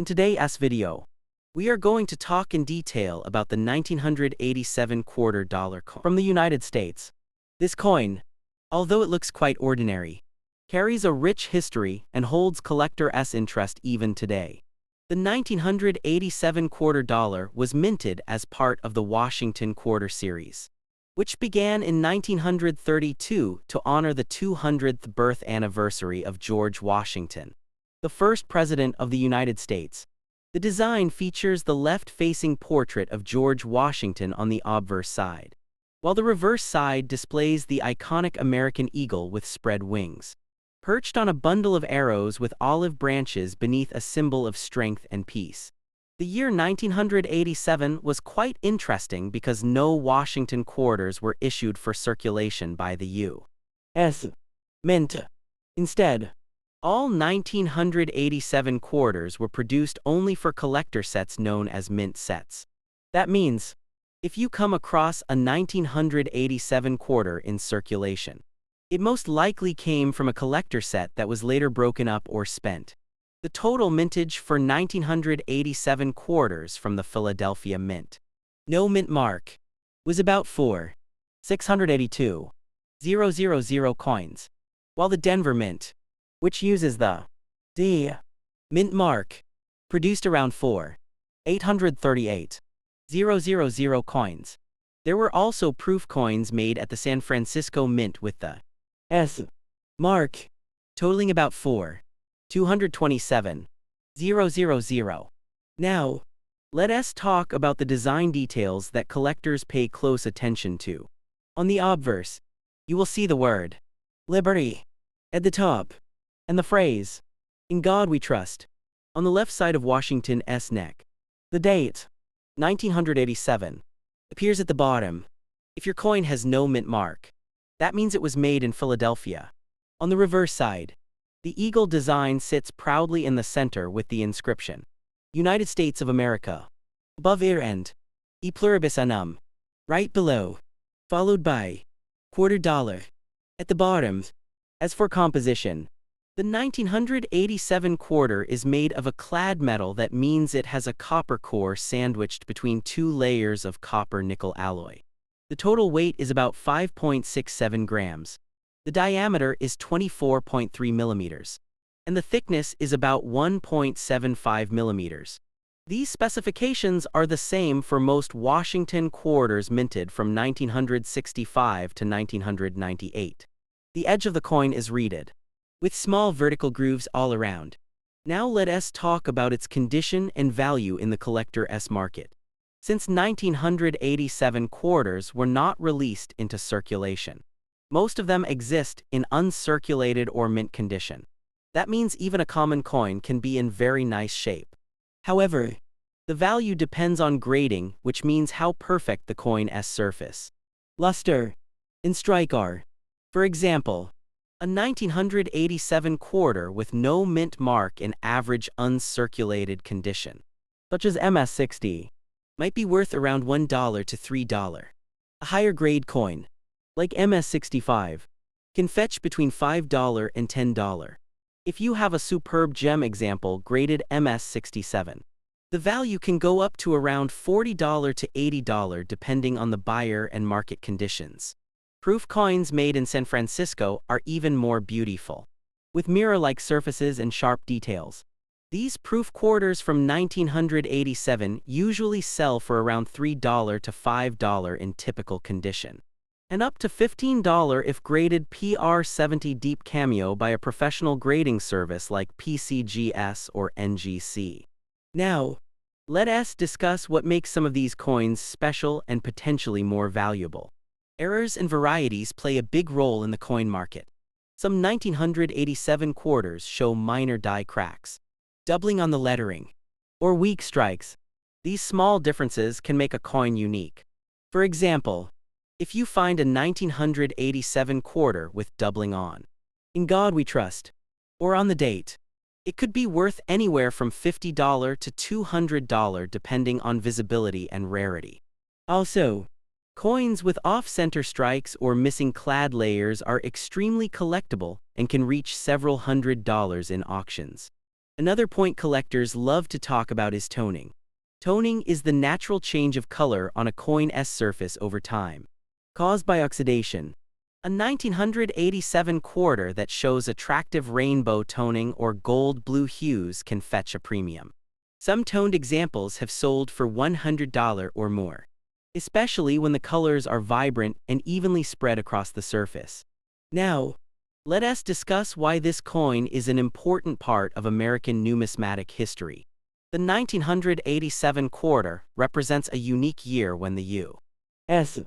In today's video, we are going to talk in detail about the 1987 quarter dollar coin from the United States. This coin, although it looks quite ordinary, carries a rich history and holds collector's interest even today. The 1987 quarter dollar was minted as part of the Washington Quarter Series, which began in 1932 to honor the 200th birth anniversary of George Washington, the first president of the United States. The design features the left-facing portrait of George Washington on the obverse side, while the reverse side displays the iconic American eagle with spread wings, perched on a bundle of arrows with olive branches beneath a symbol of strength and peace. The year 1987 was quite interesting because no Washington quarters were issued for circulation by the U.S. Mint. Instead, all 1987 quarters were produced only for collector sets known as mint sets. That means, if you come across a 1987 quarter in circulation, it most likely came from a collector set that was later broken up or spent. The total mintage for 1987 quarters from the Philadelphia Mint, no mint mark, was about 4,682,000 coins, while the Denver Mint, which uses the D mint mark, produced around 4,838,000 coins. There were also proof coins made at the San Francisco Mint with the S mark, totaling about 4,227,000. Now, let us talk about the design details that collectors pay close attention to. On the obverse, you will see the word Liberty at the top, and the phrase, "In God We Trust," on the left side of Washington's neck. The date, 1987, appears at the bottom. If your coin has no mint mark, that means it was made in Philadelphia. On the reverse side, the eagle design sits proudly in the center with the inscription, United States of America, above ear and E pluribus unum, right below, followed by quarter dollar at the bottom. As for composition, the 1987 quarter is made of a clad metal. That means it has a copper core sandwiched between two layers of copper-nickel alloy. The total weight is about 5.67 grams. The diameter is 24.3 millimeters, and the thickness is about 1.75 millimeters. These specifications are the same for most Washington quarters minted from 1965 to 1998. The edge of the coin is reeded, with small vertical grooves all around. Now let us talk about its condition and value in the collector's market. Since 1987 quarters were not released into circulation, most of them exist in uncirculated or mint condition. That means even a common coin can be in very nice shape. However, the value depends on grading, which means how perfect the coin's surface, luster, and strike are. For example, a 1987 quarter with no mint mark in average uncirculated condition, such as MS-60, might be worth around $1 to $3. A higher grade coin, like MS-65, can fetch between $5 and $10. If you have a superb gem example graded MS-67, the value can go up to around $40 to $80 depending on the buyer and market conditions. Proof coins made in San Francisco are even more beautiful, with mirror-like surfaces and sharp details. These proof quarters from 1987 usually sell for around $3 to $5 in typical condition, and up to $15 if graded PR70 deep cameo by a professional grading service like PCGS or NGC. Now, let us discuss what makes some of these coins special and potentially more valuable. Errors and varieties play a big role in the coin market. Some 1987 quarters show minor die cracks, doubling on the lettering, or weak strikes. These small differences can make a coin unique. For example, if you find a 1987 quarter with doubling on "In God We Trust" or on the date, it could be worth anywhere from $50 to $200 depending on visibility and rarity. Also, coins with off-center strikes or missing clad layers are extremely collectible and can reach several $100s in auctions. Another point collectors love to talk about is toning. Toning is the natural change of color on a coin's surface over time, caused by oxidation. A 1987 quarter that shows attractive rainbow toning or gold-blue hues can fetch a premium. Some toned examples have sold for $100 or more, especially when the colors are vibrant and evenly spread across the surface. Now, let us discuss why this coin is an important part of American numismatic history. The 1987 quarter represents a unique year when the U.S.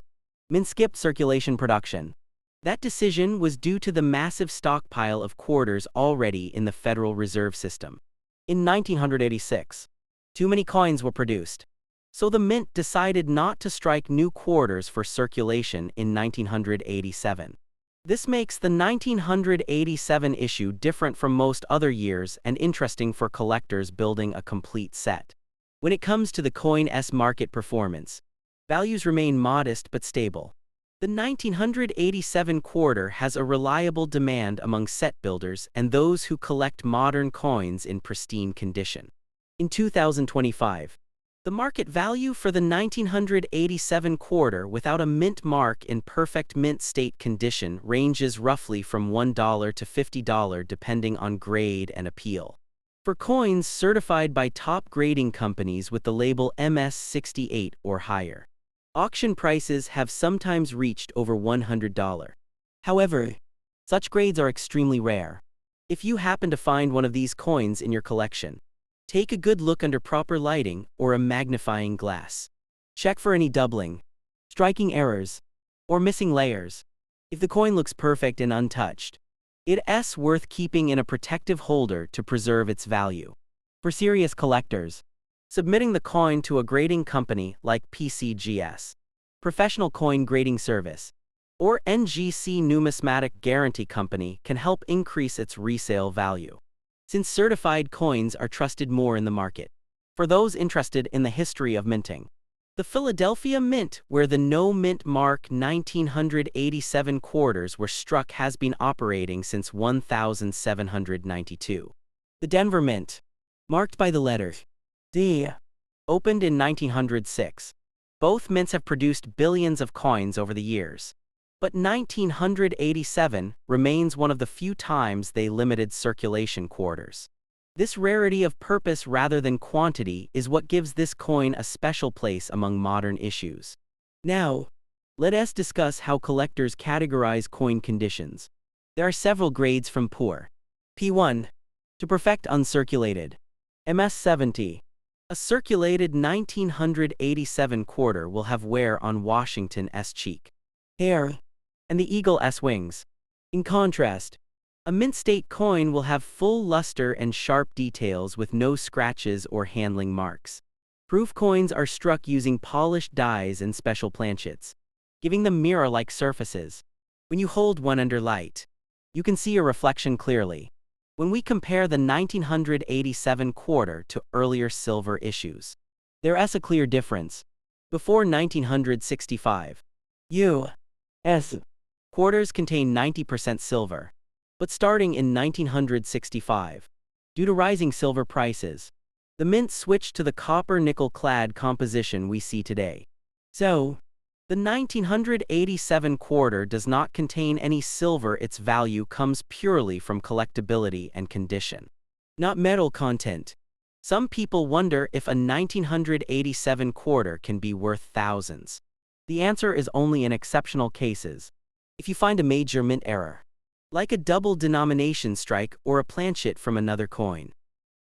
Mint skipped circulation production. That decision was due to the massive stockpile of quarters already in the Federal Reserve System. In 1986, too many coins were produced, so the Mint decided not to strike new quarters for circulation in 1987. This makes the 1987 issue different from most other years and interesting for collectors building a complete set. When it comes to the coin's market performance, values remain modest but stable. The 1987 quarter has a reliable demand among set builders and those who collect modern coins in pristine condition. In 2025, the market value for the 1987 quarter without a mint mark in perfect mint state condition ranges roughly from $1 to $50 depending on grade and appeal. For coins certified by top grading companies with the label MS68 or higher, auction prices have sometimes reached over $100. However, such grades are extremely rare. If you happen to find one of these coins in your collection, take a good look under proper lighting or a magnifying glass. Check for any doubling, striking errors, or missing layers. If the coin looks perfect and untouched, it's worth keeping in a protective holder to preserve its value. For serious collectors, submitting the coin to a grading company like PCGS, Professional Coin Grading Service, or NGC Numismatic Guarantee Company can help increase its resale value, since certified coins are trusted more in the market. For those interested in the history of minting, the Philadelphia Mint, where the no mint mark 1987 quarters were struck, has been operating since 1792. The Denver Mint, marked by the letter D, opened in 1906. Both mints have produced billions of coins over the years, but 1987 remains one of the few times they limited circulation quarters. This rarity of purpose rather than quantity is what gives this coin a special place among modern issues. Now, let us discuss how collectors categorize coin conditions. There are several grades from poor, P1, to perfect uncirculated, MS70. A circulated 1987 quarter will have wear on Washington's cheek, hair, and the eagle's wings. In contrast, a mint state coin will have full luster and sharp details with no scratches or handling marks. Proof coins are struck using polished dies and special planchets, giving them mirror-like surfaces. When you hold one under light, you can see a reflection clearly. When we compare the 1987 quarter to earlier silver issues, there is a clear difference. Before 1965, U.S. quarters contain 90% silver. But starting in 1965, due to rising silver prices, the mint switched to the copper-nickel-clad composition we see today. So, the 1987 quarter does not contain any silver. Its value comes purely from collectability and condition, not metal content. Some people wonder if a 1987 quarter can be worth thousands. The answer is only in exceptional cases. If you find a major mint error, like a double denomination strike or a planchet from another coin,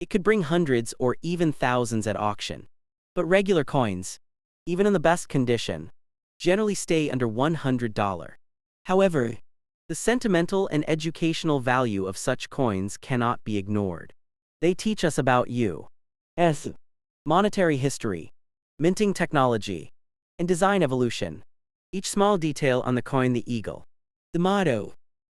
it could bring hundreds or even thousands at auction. But regular coins, even in the best condition, generally stay under $100. However, the sentimental and educational value of such coins cannot be ignored. They teach us about U.S. monetary history, minting technology, and design evolution. Each small detail on the coin, the eagle, the motto,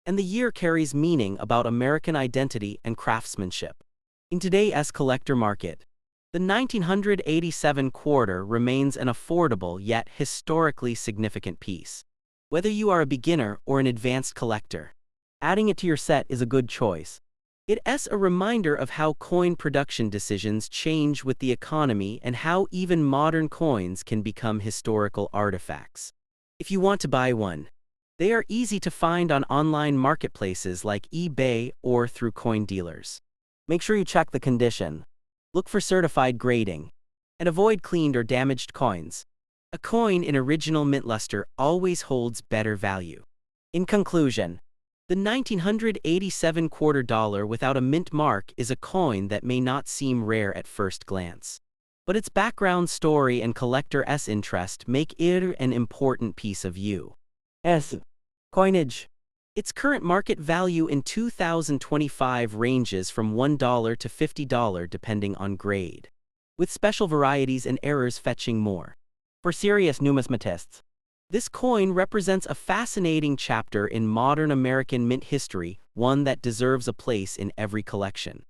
and the year carries meaning about American identity and craftsmanship. In today's collector market, the 1987 quarter remains an affordable yet historically significant piece. Whether you are a beginner or an advanced collector, adding it to your set is a good choice. It's a reminder of how coin production decisions change with the economy and how even modern coins can become historical artifacts. If you want to buy one, they are easy to find on online marketplaces like eBay or through coin dealers. Make sure you check the condition. Look for certified grading, and avoid cleaned or damaged coins. A coin in original mint luster always holds better value. In conclusion, the 1987 quarter dollar without a mint mark is a coin that may not seem rare at first glance. But its background story and collector's interest make it an important piece of U.S. coinage. Its current market value in 2025 ranges from $1 to $50 depending on grade, with special varieties and errors fetching more. For serious numismatists, this coin represents a fascinating chapter in modern American mint history, one that deserves a place in every collection.